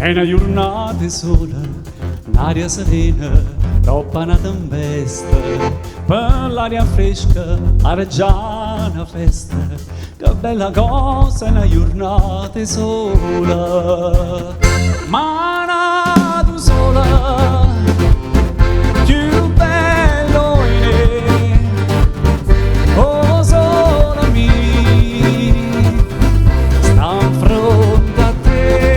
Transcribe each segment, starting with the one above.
È una giornata sola, un'aria serena, troppa una tempesta, per l'aria fresca, era già una festa, che bella cosa è una giornata sola, ma una sola, più bello è, oh sola mia, sta in fronte a te,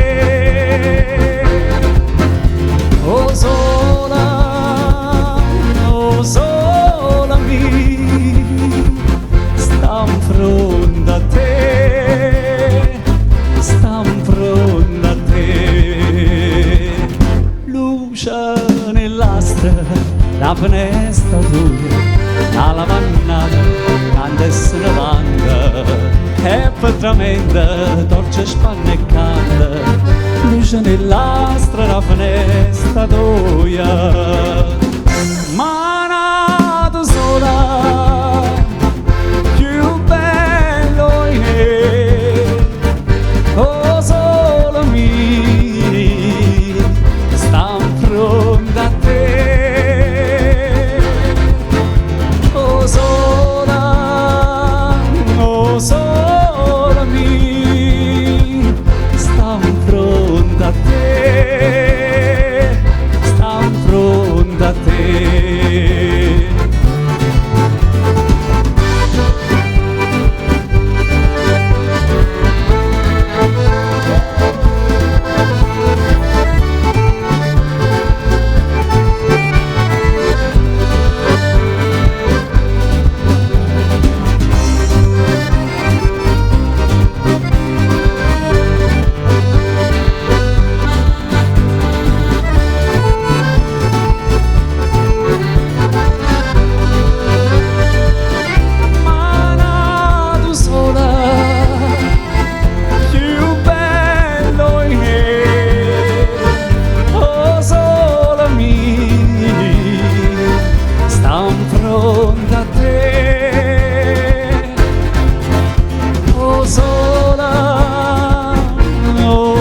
oh sola mia, sta in fronte a te, sta in fronte a te, luce nell'astra, la finestra tua, la lavandata, canta se ne vanta, e veramente torce spanne e canta, luce nell'astra, la finestra tua, ma nata sola, più bello è, oh sola mia, sta in fronte a te, oh sola mia, sta in fronte a te, sta in fronte a te.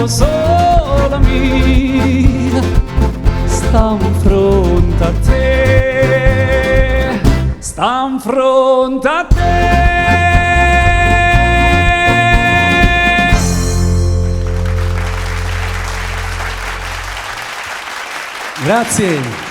Sola mia, sta in fronte a te, sta in fronte a te. Grazie.